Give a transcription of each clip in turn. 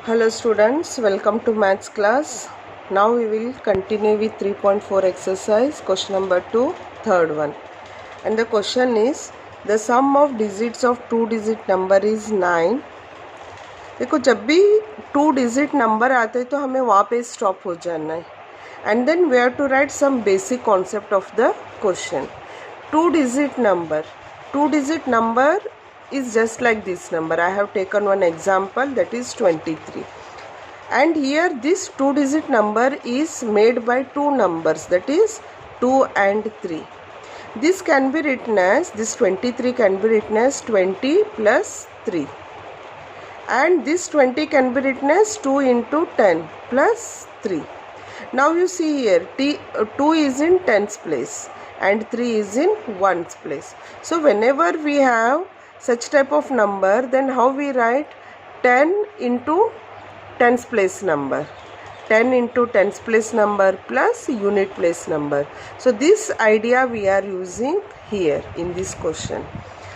Hello students, welcome to maths class. Now we will continue with 3.4 exercise, question number 2, third one. And the question is, the sum of digits of 2-digit number is 9. देखो जब भी 2-digit number आते हैं तो हमें वहाँ पे stop हो जाना है. And then we have to write some basic concept of the question. 2-digit number is just like this number. I have taken one example, that is 23. And here this 2-digit number is made by two numbers, that is 2 and 3. This can be written as, this 23 can be written as 20 plus 3. And this 20 can be written as 2 into 10 plus 3. Now you see here, 2 is in tens place and 3 is in ones place. So whenever we have such type of number, then how we write? 10 into tens place number. 10 into tens place number plus unit place number. So this idea we are using here in this question.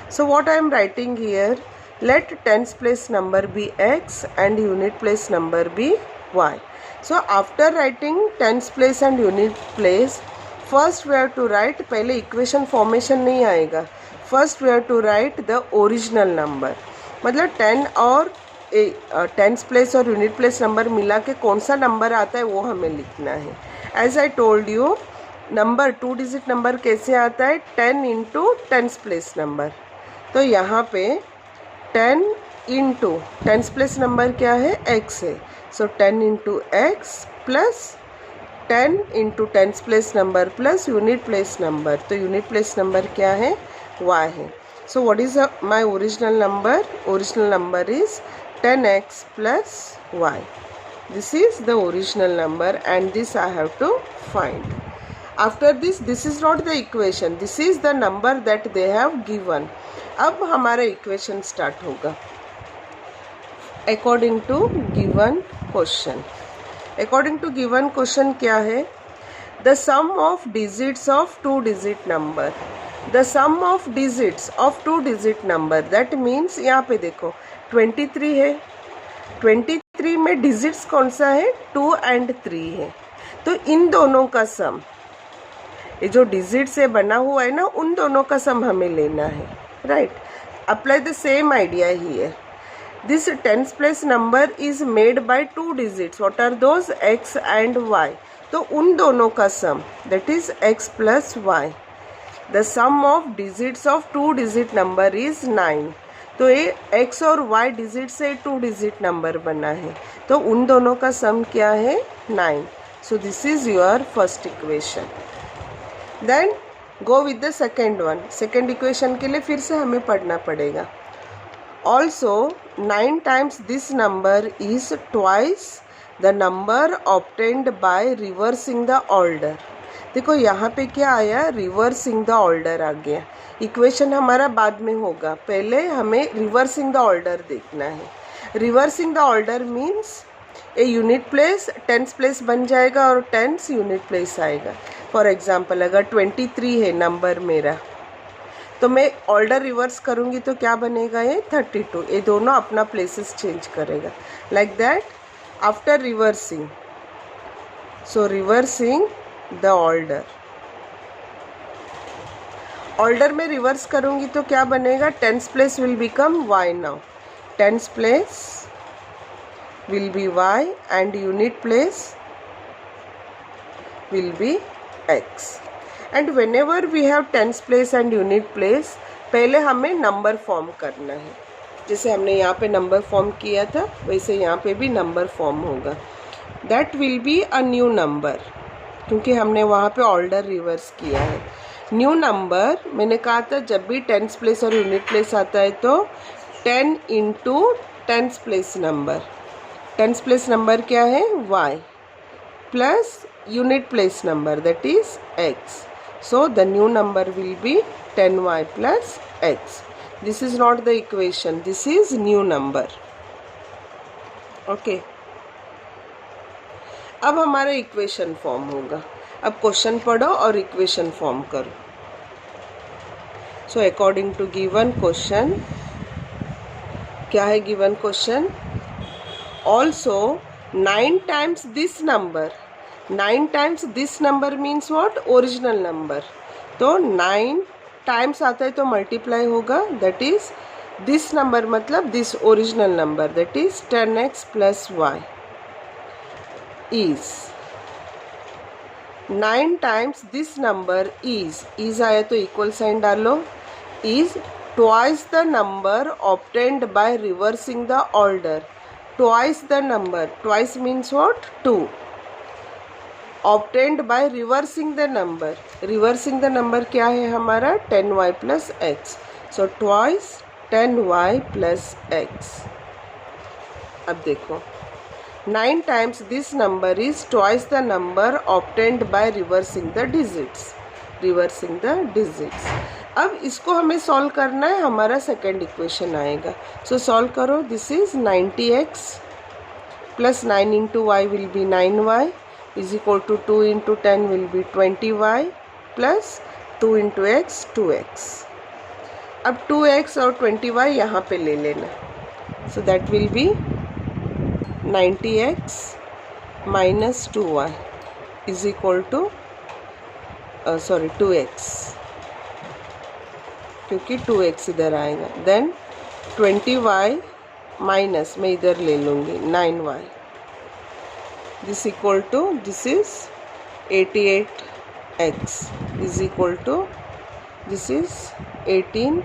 So what I am writing here, let tens place number be x and unit place number be y. So after writing tens place and unit place, first we have to write, पहले equation formation नहीं आएगा. First we have to write the original number. मतलब 10 और tens place और unit place number मिला के कौन सा नंबर आता है वो हमें लिखना है. As I told you, number 2-digit number कैसे आता है? 10 इंटू टेंस प्लेस नंबर. तो यहाँ पे 10 इंटू टेंस प्लेस नंबर क्या है? x है. सो 10 into x plus 10 into tens place number plus unit place number. तो यूनिट प्लेस नंबर क्या है? y है. So what is my original number? Original number is 10x plus y. This is the original number and this I have to find. After this is not the equation, this is the number that they have given. अब हमारा equation start होगा according to given question. According to given question क्या है? The sum of digits of 2-digit number. The sum of digits of 2-digit number, that means यहाँ पे देखो 23 है. 23 में डिजिट्स कौन सा है? 2 and 3 है. तो इन दोनों का सम, ये जो डिजिट से बना हुआ है ना, उन दोनों का सम हमें लेना है. Right. Apply the same idea here. This tens place number is made by 2 digits. What are those? x and y. तो उन दोनों का sum, that is x plus y. The sum of digits of 2-digit number is 9. तो ये x और y digit से 2-digit number बना है. तो उन दोनों का सम क्या है? 9. So this is your first equation. Then go with the second one. Second equation के लिए फिर से हमें पढ़ना पड़ेगा. Also 9 times this number is twice the number obtained by reversing the order. देखो यहाँ पे क्या आया? रिवर्सिंग द ऑर्डर आ गया. इक्वेशन हमारा बाद में होगा, पहले हमें रिवर्सिंग द ऑर्डर देखना है. Reversing the order means a unit place tens place बन जाएगा और टेंस यूनिट प्लेस आएगा. फॉर एग्जांपल अगर 23 है नंबर मेरा, तो मैं ऑर्डर रिवर्स करूँगी तो क्या बनेगा? ये 32. ये दोनों अपना प्लेसेस चेंज करेगा. Like that after reversing. So reversing the order. Order में रिवर्स करूंगी तो क्या बनेगा? Tens place will become y now. Tens place will be y and unit place will be x. And whenever we have tens place and unit place, पहले हमें number form करना है. जैसे हमने यहाँ पे नंबर फॉर्म किया था, वैसे यहाँ पे भी नंबर फॉर्म होगा. That will be a new number, क्योंकि हमने वहाँ पे ऑर्डर रिवर्स किया है. न्यू नंबर, मैंने कहा था जब भी टेंस प्लेस और यूनिट प्लेस आता है तो 10 into tens place number. Tense place number क्या है? y plus unit place number, that is x. So the new number will be 10y plus x. This is not the equation, this is new number. Okay. अब हमारा equation form होगा. अब question पढ़ो और equation form करो. So according to given question, क्या है given question? Also 9 times this number. 9 times this number means what? Original number. तो 9 टाइम्स आता है तो मल्टीप्लाई होगा, दैट इज दिस नंबर मतलब this original number, that is 10x plus y is 9 times this number is आया तो equal sign डालो, is twice the number obtained by reversing the order. Twice the number, twice means what? 2. Obtained by reversing the number. Reversing the number क्या है हमारा? 10y plus x. So twice 10y plus x. अब देखो 9 times this number is twice the number obtained by reversing the digits. Reversing the digits. अब इसको हमें solve करना है, हमारा सेकेंड इक्वेशन आएगा. सो सॉल्व करो. This is 90x plus 9 into y will be 9y is equal to 2 into 10 will be 20y plus 2 into x 2x. अब 2x और 20y यहाँ पे ले लेना. So that will be 90x minus 2y is equal to 2x, क्योंकि 2x इधर आएगा. Then 20y minus मैं इधर ले लूँगी 9y. This equal to, this is 88x is equal to, this is 18,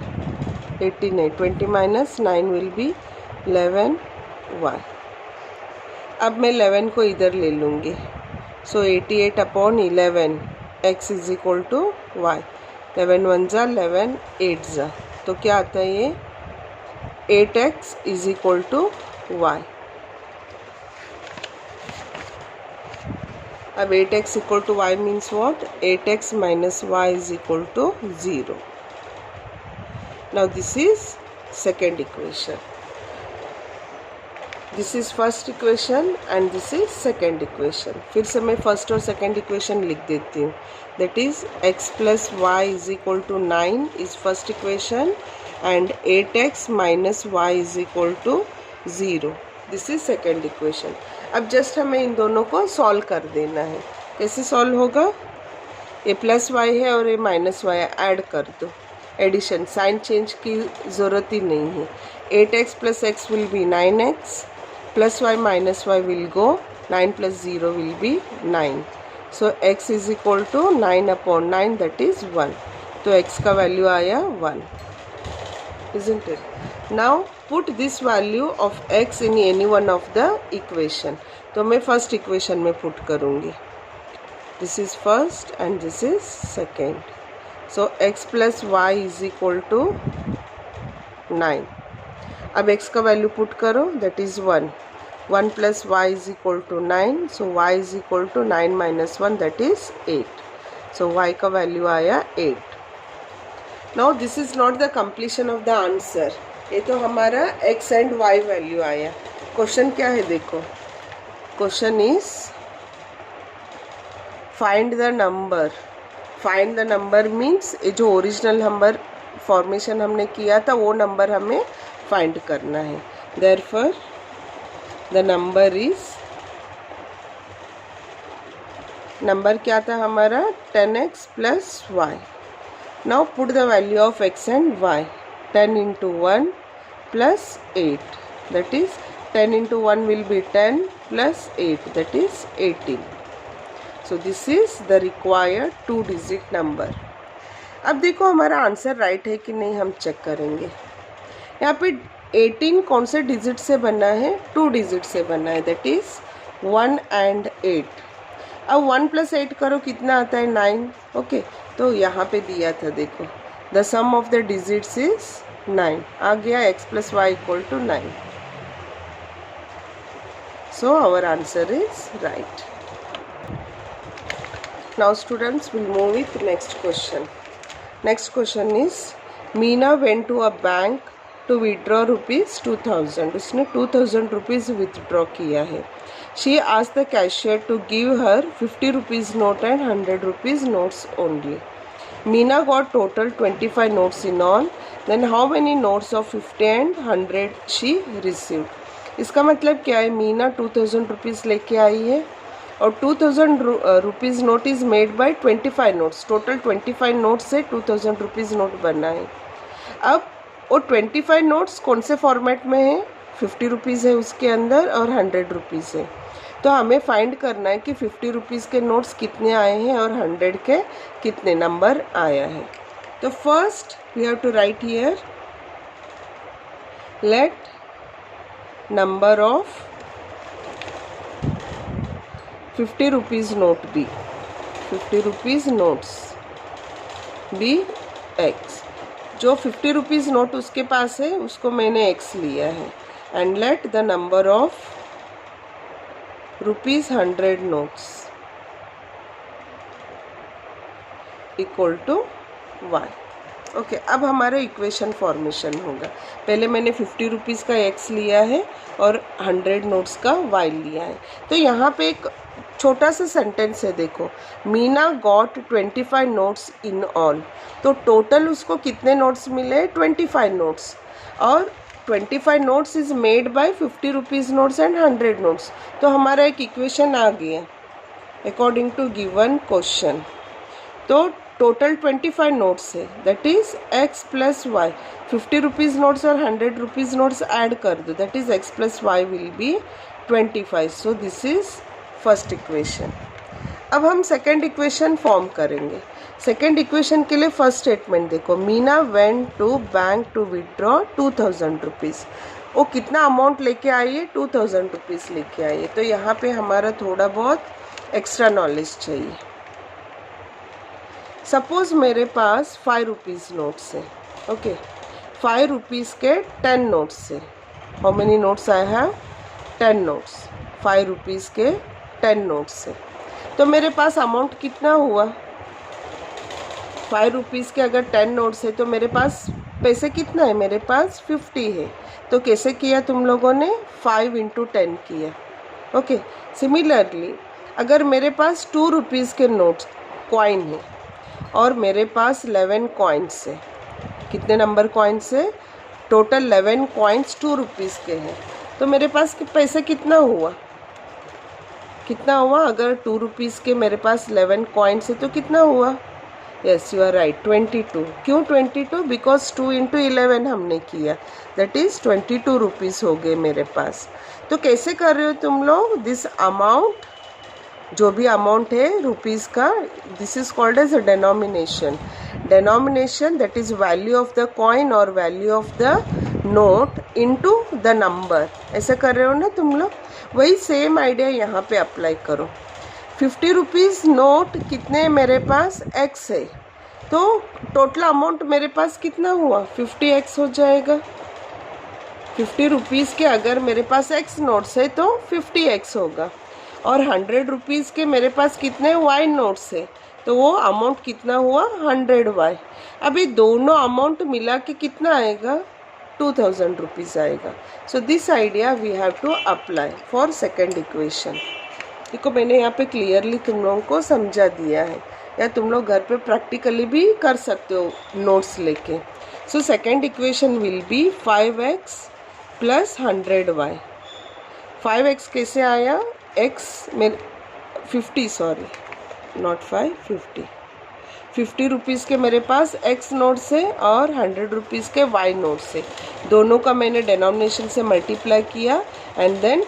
20 minus 9 will be 11y. अब मैं 11 को इधर ले लूँगी. So 88 upon 11 x is equal to y. 11 1 जा 11 8 जा, तो क्या आता है ये? 8x is equal to y. अब 8x equal to y means what? 8x minus y is equal to 0. Now this is second equation. This is first equation and this is second equation. फिर से मैं first और second equation लिख देती हूँ. That is x plus y is equal to 9 is first equation and 8x minus y is equal to 0. This is second equation. अब just हमें इन दोनों को सॉल्व कर देना है. कैसे सॉल्व होगा? ये प्लस वाई है और ये माइनस वाई है, ऐड कर दो. एडिशन, साइन चेंज की ज़रूरत ही नहीं है. 8x plus x will be 9x plus y minus y will go, 9 plus 0 will be 9. So x is equal to 9 upon 9 that is 1. तो x का वैल्यू आया 1. Isn't it? Now put this value of x in any one of the equation. तो मैं first equation में put करूँगी. This is first and this is second. So x plus y is equal to 9. अब x का value put करो, that is 1. 1 plus y is equal to 9. So y is equal to 9 minus 1 that is 8. So y का value आया 8. Now this is not the completion of the answer. ये तो हमारा x and y value आया. Question क्या है देखो. Question is find the number. Find the number means ये जो ओरिजिनल नंबर फॉर्मेशन हमने किया था वो नंबर हमें फाइंड करना है. Therefore the number is, number क्या था हमारा? 10x plus y. Now put the value of x and y. 10 into 1 plus 8, that is 10 into 1 will be 10 plus 8, that is 18. So this is the required 2-digit number. अब देखो हमारा answer right है कि नहीं, हम चेक करेंगे. यहाँ पे 18 कौन से डिजिट से बना है? 2 डिजिट से बना है, that is 1 and 8. अब 1 plus 8 करो, कितना आता है? 9. ओके, तो यहाँ पे दिया था देखो, the sum of the digits is 9. आ गया x plus y equal to 9. So our answer is right. Now students will move with next question. Next question is Meena went to a bank to withdraw ₹2000. उसने 2000 rupees withdraw किया है. She asked the cashier to give her 50 rupees note and 100 rupees notes only. Meena got total 25 notes in all. Then how many notes of 50 and 100 she received? इसका मतलब क्या है, Meena 2000 rupees लेके आई है और 2000 rupees note is made by 25 notes. Total 25 notes से 2000 rupees note बनना है। अब वो 25 नोट्स कौन से फॉर्मेट में है, 50 रुपीज़ है उसके अंदर और 100 रुपीज़ है। तो हमें फाइंड करना है कि 50 रुपीज़ के नोट्स कितने आए हैं और 100 के कितने नंबर आया है। तो first we have to write here, let number of 50 rupees note be, 50 rupees notes be x. जो 50 रुपीज़ नोट उसके पास है उसको मैंने x लिया है। And let the number of ₹100 notes equal to y। Okay, अब हमारा इक्वेशन फॉर्मेशन होगा। पहले मैंने 50 रुपीज़ का x लिया है और 100 नोट्स का y लिया है। तो यहाँ पे एक छोटा सा सेंटेंस है, देखो, Meena got 25 notes in all. तो टोटल उसको कितने नोट्स मिले, 25 नोट्स, और 25 notes is made by 50 rupees notes and 100 notes. तो हमारा एक इक्वेशन आ गया अकॉर्डिंग टू गिवन क्वेश्चन। तो टोटल 25 नोट्स है, that is x plus y. 50 rupees notes और 100 रुपीज़ नोट्स ऐड कर दो, that is x plus y will be 25। So this is first equation. अब हम सेकेंड इक्वेशन फॉर्म करेंगे। Second equation के लिए फर्स्ट स्टेटमेंट देखो, Meena went to bank to withdraw 2000 rupees. वो कितना अमाउंट लेके आई है, 2000 रुपीज़ लेके आई है। तो यहाँ पे हमारा थोड़ा बहुत एक्स्ट्रा नॉलेज चाहिए। सपोज मेरे पास 5 रुपीज़ नोट्स है, ओके, 5 रुपीज़ के 10 नोट्स है। How many notes I have, 10 notes. 5 rupees के 10 नोट्स है। तो मेरे पास अमाउंट कितना हुआ, 5 रुपीज़ के अगर 10 नोट्स है तो मेरे पास पैसे कितना है, मेरे पास 50 है। तो कैसे किया तुम लोगों ने, 5 × 10 किया। ओके, सिमिलरली अगर मेरे पास 2 रुपीज़ के नोट्स कॉइन है और मेरे पास 11 कॉइन्स है, कितने नंबर कॉइन्स है, टोटल 11 कॉइन्स 2 रुपीज़ के हैं। तो मेरे पास पैसे कितना हुआ, कितना हुआ, अगर 2 रुपीज़ के मेरे पास 11 कॉइन्स है तो कितना हुआ, यस यू आर राइट, 22। क्यों 22, बिकॉज 2 × 11 हमने किया, दैट इज़ 22 रुपीज़ हो गए मेरे पास। तो कैसे कर रहे हो तुम लोग, दिस अमाउंट, जो भी अमाउंट है रुपीज़ का, this is called as a denomination. Denomination that is value of the coin और value of the note into the number. ऐसे कर रहे हो ना तुम लोग, वही सेम आइडिया यहाँ पे अप्लाई करो। 50 रुपीज़ नोट कितने मेरे पास, x है, तो टोटल अमाउंट मेरे पास कितना हुआ, 50x हो जाएगा। 50 रुपीज़ के अगर मेरे पास x नोट्स है तो 50x होगा, और 100 रुपीज़ के मेरे पास कितने y नोट्स है, तो वो अमाउंट कितना हुआ, 100y। अभी दोनों अमाउंट मिला के कितना आएगा, 2000 रुपीज़ आएगा। So this idea we have to apply for second equation. देखो मैंने यहाँ पे क्लियरली तुम लोगों को समझा दिया है, या तुम लोग घर पे प्रैक्टिकली भी कर सकते हो नोट्स लेके। So second equation will be 5x plus 100y। 5x कैसे आया, x में 50, सॉरी नॉट 5, 50। 50 रुपीज़ के मेरे पास x नोट्स है और 100 रुपीज़ के y नोट्स है। दोनों का मैंने डिनोमिनेशन से मल्टीप्लाई किया एंड देन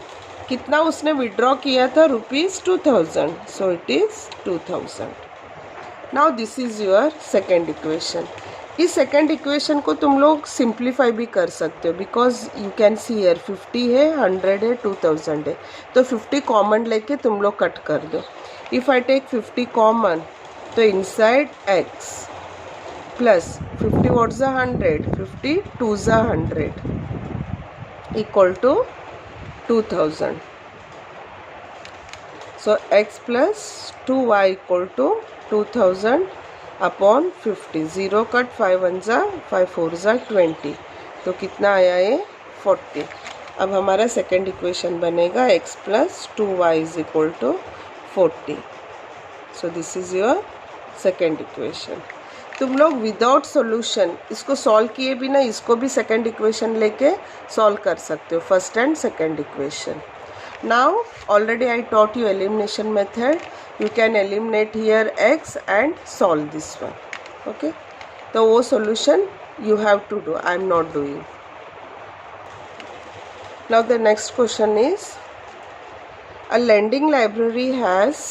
कितना उसने विड्रॉ किया था, ₹2000। सो it is 2000। Now this is your second equation. इस सेकेंड इक्वेशन को तुम लोग सिंप्लीफाई भी कर सकते हो, because you can see here 50 है, 100 है, 2000 है। तो 50 कॉमन लेके तुम लोग कट कर दो। इफ़ आई टेक 50 कॉमन, तो inside x plus 50 what's the 100, 50 2 ज़ 100 equal to 2000. So x plus 2y equal to 2000 upon 50. 0 cut 5 1 ज़ा 5 4 ज़ा 20. तो कितना आया ये 40. अब हमारा सेकेंड इक्वेशन बनेगा x plus 2y is equal to 40. So this is your second equation. तुम लोग विदाउट सॉल्यूशन इसको सॉल्व किए बिना इसको भी सेकंड इक्वेशन लेके सॉल्व कर सकते हो, first and second equation. Now already I taught you elimination method. You can eliminate here x and solve this one. Okay, तो वो solution you have to do, I am not doing. Now the next question is, a lending library has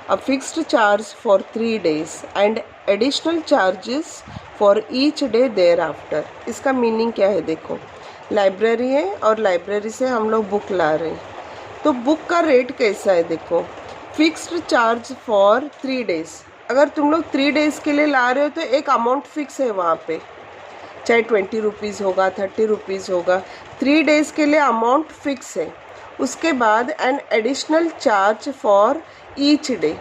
a fixed charge for 3 days and additional charges for each day thereafter. इसका meaning क्या है? देखो, library है और library से हम लोग book ला रहे हैं, तो बुक का रेट कैसा है? देखो, फिक्स्ड चार्ज फॉर 3 डेज. अगर तुम लोग 3 डेज के लिए ला रहे हो तो एक अमाउंट फिक्स है वहाँ पे, चाहे 20 रुपीज़ होगा, 30 रुपीज़ होगा. 3 डेज़ के लिए अमाउंट फिक्स है. उसके बाद an additional charge for each day.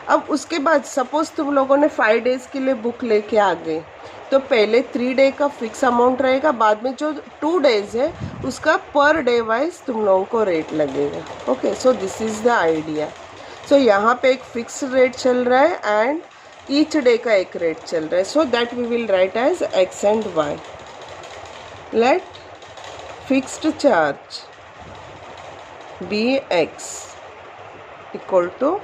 अब उसके बाद सपोज़ तुम लोगों ने 5 डेज़ के लिए बुक लेके आ गए, तो पहले 3 डे का फिक्स अमाउंट रहेगा, बाद में जो 2 डेज़ है उसका पर डे वाइज तुम लोगों को रेट लगेगा. Okay, so this is the idea. So यहाँ पे एक फिक्स रेट चल रहा है एंड ईच डे का एक रेट चल रहा है. So that we will write as x and y. Let fixed charge be x equal to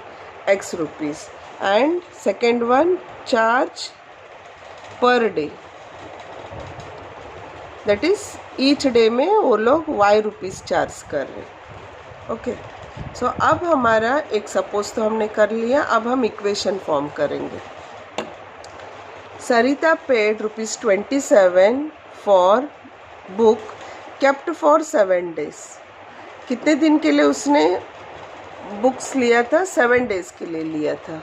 x rupees and second one charge per day, that is each day में वो लोग y rupees charge कर रहे हैं. Okay, सो अब हमारा एक suppose तो हमने कर लिया. अब हम इक्वेशन फॉर्म करेंगे. Sarita paid ₹27 for book kept for 7 days. कितने दिन के लिए उसने बुक्स लिया था? 7 डेज के लिए लिया था.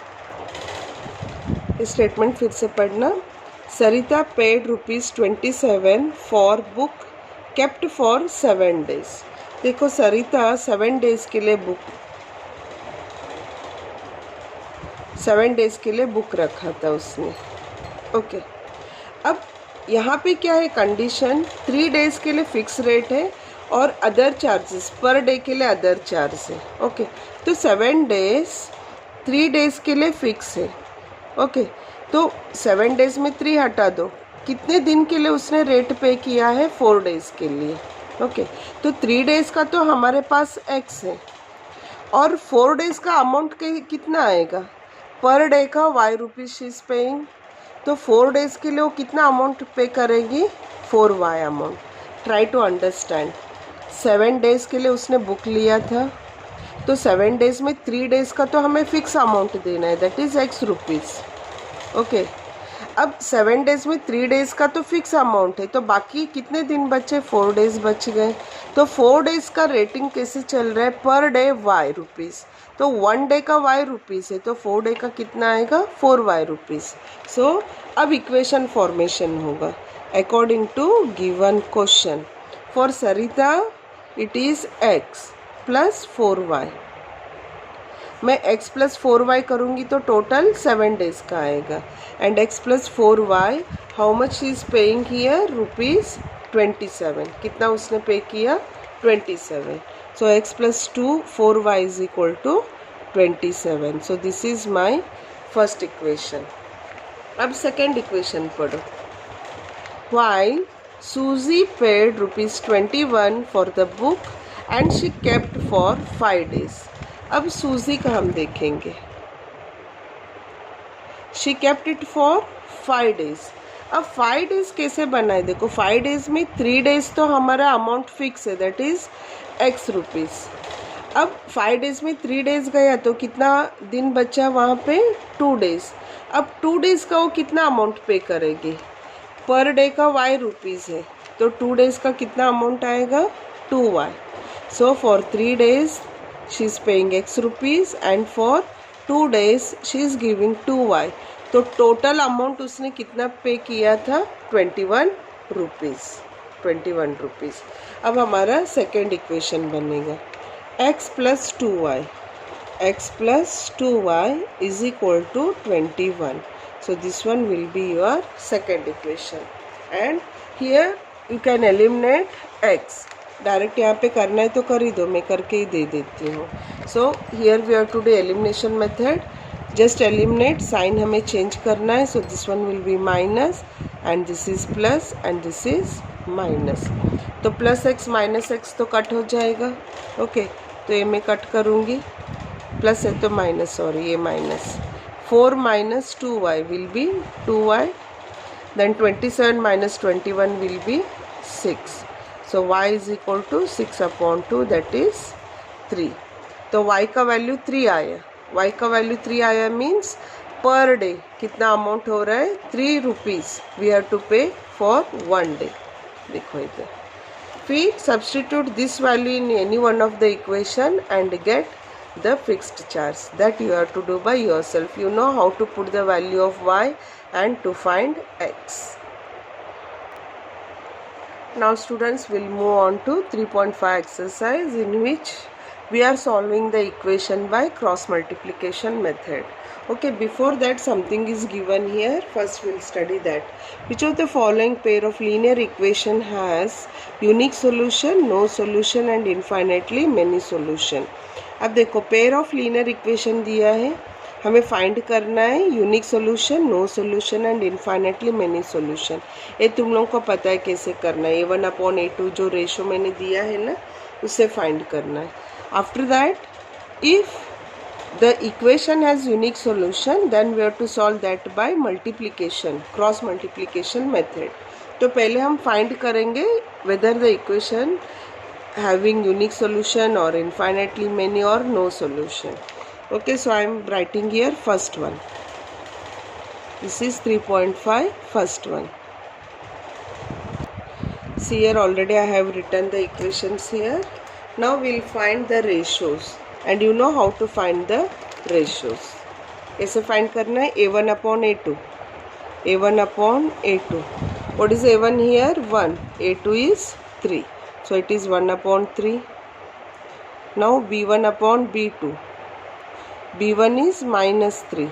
स्टेटमेंट फिर से पढ़ना. Sarita paid ₹27 for book kept for 7 days. देखो, सरिता 7 डेज के लिए 7 डेज के लिए बुक रखा था उसने. ओके, अब यहाँ पे क्या है कंडीशन? 3 डेज के लिए फिक्स रेट है और अदर चार्जेस पर डे के लिए अदर चार्ज है. ओके, तो 7 डेज 3 डेज के लिए फिक्स है. ओके, तो 7 डेज में 3 हटा दो. कितने दिन के लिए उसने रेट पे किया है? 4 डेज के लिए. ओके, तो 3 डेज का तो हमारे पास x है और 4 डेज का अमाउंट कितना आएगा? पर डे का y rupees she is paying. तो 4 डेज के लिए वो कितना अमाउंट पे करेगी? 4y amount. Try to understand. 7 days के लिए उसने बुक लिया था, तो 7 डेज में 3 डेज का तो हमें फिक्स अमाउंट देना है, that is x rupees. Okay, अब 7 डेज में 3 डेज का तो फिक्स अमाउंट है, तो बाकी कितने दिन बचे? 4 डेज बच गए. तो 4 डेज का रेटिंग कैसे चल रहा है? Per day y rupees. तो 1 डे का y रुपीज़ है, तो 4 डे का कितना आएगा? 4y rupees. सो अब इक्वेशन फॉर्मेशन होगा according to given question. For Sarita it is x plus 4y. मैं x प्लस 4y करूँगी तो टोटल 7 डेज का आएगा. And x plus 4y how much is paying here? ₹27. कितना उसने पे किया? 27. So x plus 2 4y is equal to 27. So this is my first equation. अब second equation पढ़ो. While Susie paid ₹21 for the book and she kept for 5 days. अब Susie का हम देखेंगे. She kept it for 5 days. अब 5 days कैसे बनाए? देखो, 5 डेज में 3 डेज तो हमारा अमाउंट फिक्स है, दैट इज़ x रुपीज़. अब 5 डेज में 3 डेज गया तो कितना दिन बचा वहाँ पे? 2 डेज. अब 2 डेज का वो कितना अमाउंट पे करेगी? पर डे का y रुपीज़ है, तो 2 डेज का कितना अमाउंट आएगा? 2y. So for 3 days she is paying x rupees and for 2 days she is giving 2y. तो टोटल अमाउंट उसने कितना पे किया था? 21 रुपीज़. अब हमारा सेकेंड इक्वेशन बनेगा x plus 2y. x plus 2y is equal to 21. So this one will be your second equation. And here you can eliminate x. Direct यहाँ पे करना है तो कर ही दो, मैं करके ही दे देती हूँ. So here we have to do elimination method. Just eliminate, sign हमें चेंज करना है, so this one will be minus and this is plus and this is minus. तो प्लस एक्स माइनस एक्स तो कट हो जाएगा, okay तो ये मैं कट करूँगी, प्लस है तो माइनस, सॉरी ये minus, 4 minus 2y will be 2y, then 27 minus 21 will be 6, so y is equal to 6 upon 2, that is 3। तो y का वैल्यू 3 आया, y का वैल्यू 3 आया मीन्स पर डे कितना अमाउंट हो रहा है, 3 rupees we have to pay for 1 day. देखो इधर, फिर substitute this value in any one of the equation and get the fixed charge, that you have to do by yourself. You know how to put the value of y and to find x. Now students will move on to 3.5 exercise in which we are solving the equation by cross multiplication method. Okay, before that something is given here, first we'll study that. Which of the following pair of linear equation has unique solution, no solution and infinitely many solution? अब देखो pair of linear equation दिया है, हमें find करना है unique solution, no solution and infinitely many solution. ये तुम लोगों को पता है कैसे करना है, A1/A2 जो रेशो मैंने दिया है ना उससे फाइंड करना है। After that if the equation has unique solution then we have to solve that by multiplication, cross multiplication method. तो पहले हम फाइंड करेंगे whether the equation having unique solution or infinitely many or no solution. Okay, so I am writing here first one. This is 3.5 first one. See here already I have written the equations here. Now we'll find the ratios and you know how to find the ratios. कैसे find करना है, A1/A2, A1/A2. What is A1 here? 1, A2 is 3. So it is 1/3. Now B1/B2. B1 is -3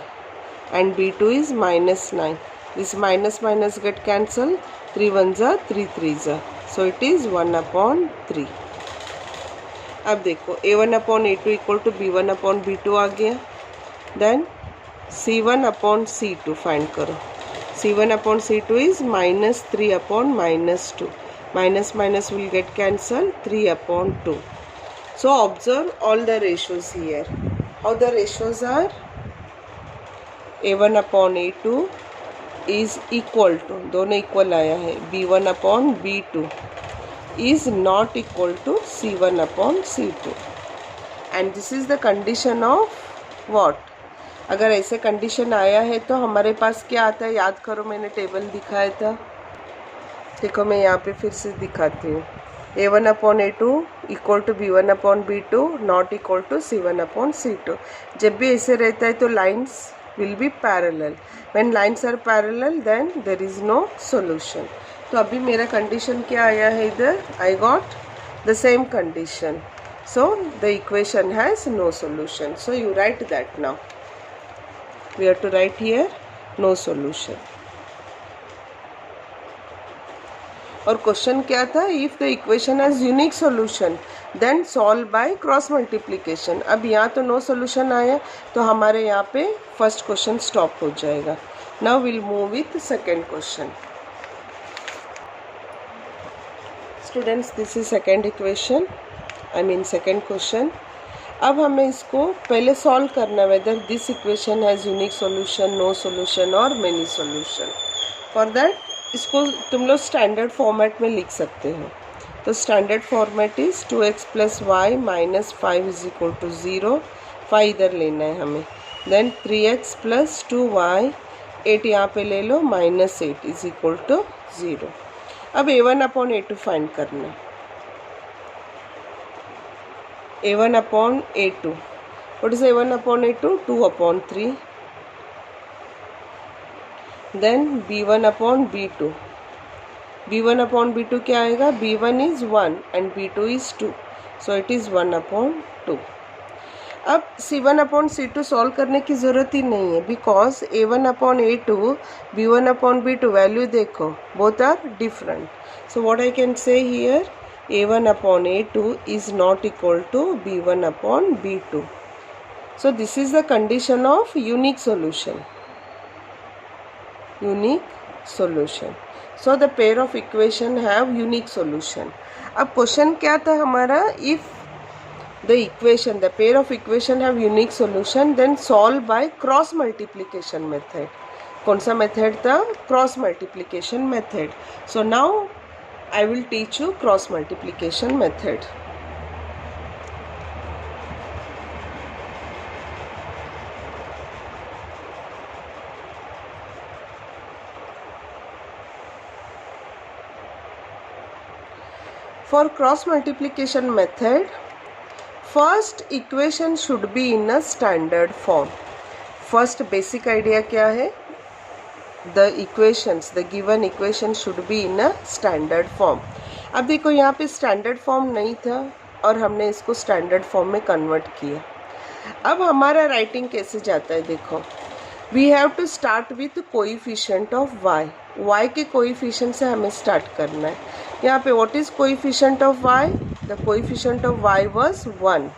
and B2 is -9. This minus minus get cancelled. 3 1s are 3 3s are. So it is 1/3. अब देखो A1/A2 equal to B1/B2 आ गया। Then C1/C2 find करो। C1/C2 is -3/-2. Minus minus will get cancelled, 3/2. So observe all the ratios here. How the ratios are? A1/A2 is equal to, दोनों equal आया है, B1/B2 is not equal to C1/C2 and this is the condition of what? अगर ऐसे condition आया है तो हमारे पास क्या आता है, याद करो मैंने टेबल दिखाया था, देखो मैं यहाँ पे फिर से दिखाती हूँ। A1/A2 equal to B1/B2 not equal to C1/C2। जब भी ऐसे रहता है तो lines will be parallel, when lines are parallel then there is no solution. तो अभी मेरा कंडीशन क्या आया है इधर, I got the same condition, so the equation has no solution. So you write that now, we have to write here no solution. और question क्या था, if the equation has unique solution then solve by cross multiplication. अब यहाँ तो no solution आया तो हमारे यहाँ पे फर्स्ट क्वेश्चन स्टॉप हो जाएगा। Now will move with second question. Students this is second equation, I mean second question. अब हमें इसको पहले सॉल्व करना है whether this equation has unique solution, no solution और मेनी सोल्यूशन। फॉर दैट इसको तुम लोग स्टैंडर्ड फॉर्मेट में लिख सकते हो। तो standard format is 2x + y - 5 = 0, 5 इधर लेना है हमें। देन 3x + 2y, 8 यहाँ पे ले लो, -8 = 0। अब A1/A2 फाइंड करना है। A1/A2, what is A1/A2? 2/3। Then B1/B2, B1/B2 क्या आएगा, B1 is 1 and B2 is 2, so it is 1/2। अब C1/C2 सॉल्व करने की ज़रूरत ही नहीं है बिकॉज A1/A2 B1/B2 वैल्यू देखो both are different. So what I can say here, A1/A2 is not equal to B1/B2। So this is the condition of unique solution. Unique solution. So the pair of equation have unique solution. अब question क्या था हमारा, if the pair of equation have unique solution, then solve by cross multiplication method. कौन सा method था? Cross multiplication method. So now I will teach you cross multiplication method. For cross multiplication method, first equation should be in a standard form. First basic idea क्या है? The given equation should be in a standard form. अब देखो यहाँ पे standard form नहीं था और हमने इसको standard form में convert किया. अब हमारा writing कैसे जाता है देखो. We have to start with coefficient of y. y के coefficient से हमें start करना है. यहाँ पे what is coefficient of y? The coefficient of y was 1.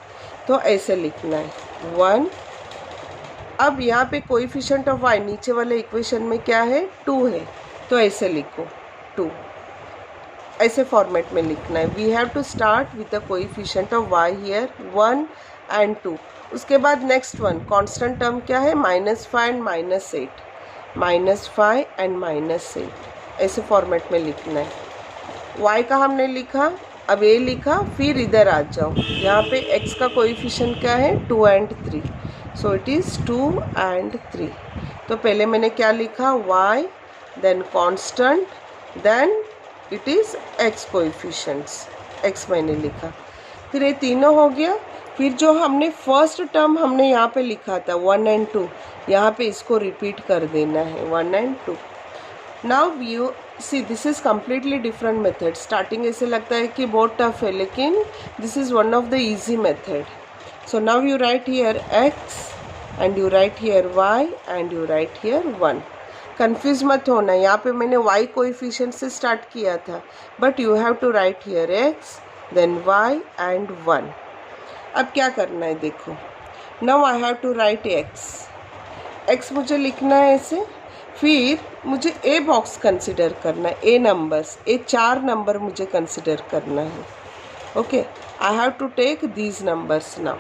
तो ऐसे लिखना है 1. अब यहाँ पे कोएफिशिएंट ऑफ y नीचे वाले इक्वेशन में क्या है? 2 है. तो ऐसे लिखो 2. ऐसे फॉर्मेट में लिखना है. We have to start with the coefficient of y here 1 and 2. उसके बाद नेक्स्ट वन कांस्टेंट टर्म क्या है? -5 एंड -8. -5 एंड -8 ऐसे फॉर्मेट में लिखना है. y का हमने लिखा, अब a लिखा, फिर इधर आ जाओ. यहाँ पे x का कोएफिशिएंट क्या है? 2 and 3. So it is 2 and 3. तो पहले मैंने क्या लिखा? y, then constant, then it is x coefficients. x मैंने लिखा, फिर ये तीनों हो गया. फिर जो हमने फर्स्ट टर्म हमने यहाँ पे लिखा था 1 एंड 2, यहाँ पे इसको रिपीट कर देना है 1 and 2. Now you see this is completely different method. Starting ऐसे लगता है कि बहुत टफ है, लेकिन this is one of the easy method. So now you write here x and you write here y and you write here 1. Confuse मत होना, यहाँ पे मैंने y कोएफिशिएंट से स्टार्ट किया था, but you have to write here x then y and 1. अब क्या करना है देखो. Now I have to write x. x मुझे लिखना है ऐसे. फिर मुझे a बॉक्स कंसिडर करना है, a नंबर्स, a 4 नंबर मुझे कंसिडर करना है. Okay, I have to take these numbers now.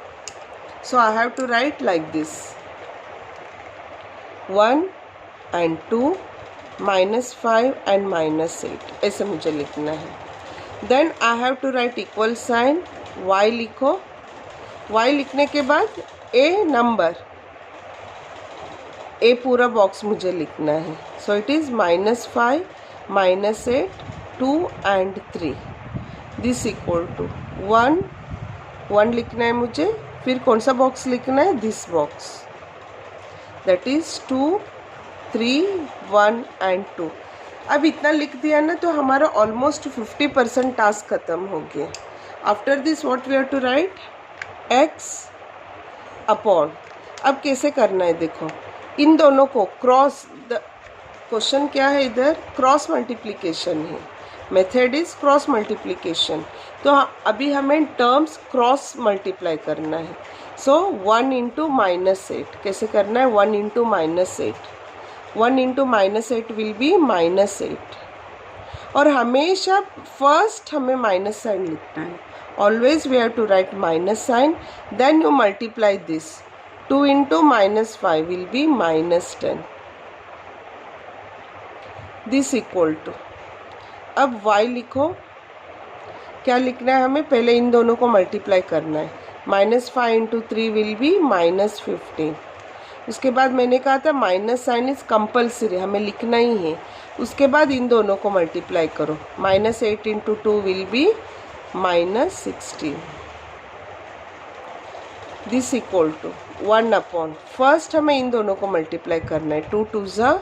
So I have to write like this 1 and 2, -5 and -8 ऐसे मुझे लिखना है. Then I have to write equal sign. y लिखो. y लिखने के बाद a नंबर, a पूरा बॉक्स मुझे लिखना है. So it is -5, -8, 2 and 3. This equal to 1 लिखना है मुझे. फिर कौन सा बॉक्स लिखना है? This box, that is 2, 3, 1 and 2. अब इतना लिख दिया ना तो हमारा ऑलमोस्ट 50% टास्क खत्म हो गया. After this what we have to write? x upon. अब कैसे करना है देखो, इन दोनों को क्रॉस, द क्वेश्चन क्या है इधर? क्रॉस मल्टीप्लिकेशन है. Method is cross multiplication. तो अभी हमें टर्म्स क्रॉस मल्टीप्लाई करना है. सो 1 इंटू -8 कैसे करना है? 1 इंटू -8. 1 into -8 will be -8. और हमेशा फर्स्ट हमें माइनस साइन लिखना है. Always we have to write minus sign, then you multiply this. 2 into -5 will be -10. This equal to. अब y लिखो. क्या लिखना है हमें? पहले इन दोनों को मल्टीप्लाई करना है. -5 इंटू 3 विल बी -15. उसके बाद मैंने कहा था माइनस साइन इज कंपल्सरी, हमें लिखना ही है. उसके बाद इन दोनों को मल्टीप्लाई करो. -8 into 2 will be -16. This equal to 1 upon. First हमें इन दोनों को मल्टीप्लाई करना है. 2 2 ज़ा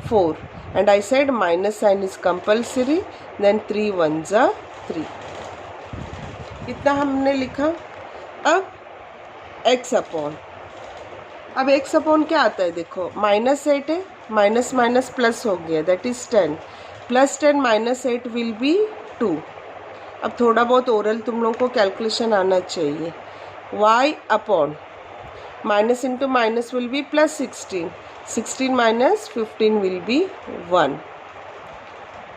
4 and I said minus sign is compulsory, then 3 1 ज़ा 3. इतना हमने लिखा. अब x अपॉन. अब x अपॉन क्या आता है देखो, -8 है, माइनस माइनस प्लस हो गया, दैट इज़ 10. +10 -8 will be 2. अब थोड़ा बहुत ओरल तुम लोगों को कैलकुलेशन आना चाहिए. y upon minus into minus will be plus 16. 16 minus 15 will be 1,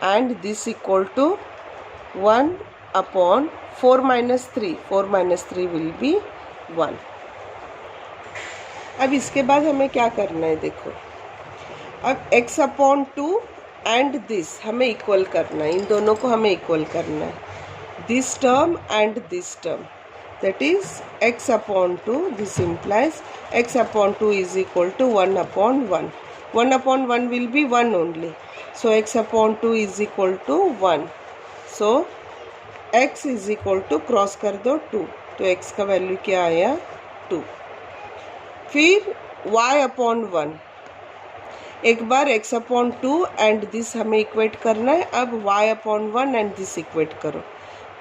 and this equal to 1 upon 4 minus 3. 4 minus 3 will be 1. अब इसके बाद हमें क्या करना है, देखो अब x अपॉन 2 एंड दिस हमें इक्वल करना है, इन दोनों को हमें इक्वल करना है, this term and this term, that is x upon 2. This implies x upon 2 is equal to 1 upon 1. 1 upon 1 will be 1 only. So x upon 2 is equal to 1. So x is equal to cross कर दो 2, तो x का value क्या आया 2. फिर y upon 1, एक बार x upon 2 and this हमें इक्वेट करना है. अब y upon 1 and this equate करो.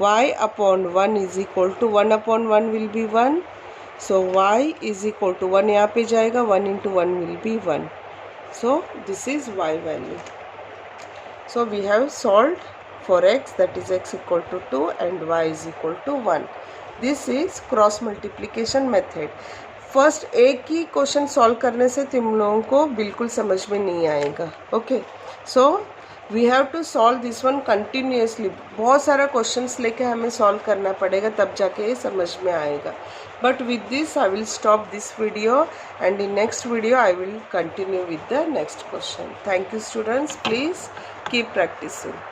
y upon 1 is equal to 1 upon 1 will be 1. So y is equal to 1 यहाँ पे जाएगा, 1 into 1 will be 1. So this is y value. So we have solved for x, that is x equal to 2 and y is equal to 1. This is cross multiplication method. First एक ही question solve करने से तुम लोगों को बिल्कुल समझ में नहीं आएगा. Okay, so we have to solve this one continuously. बहुत सारा क्वेश्चंस लेके हमें सॉल्व करना पड़ेगा, तब जाके ये समझ में आएगा. But with this I will stop this video and in next video I will continue with the next question. Thank you students, please keep practising.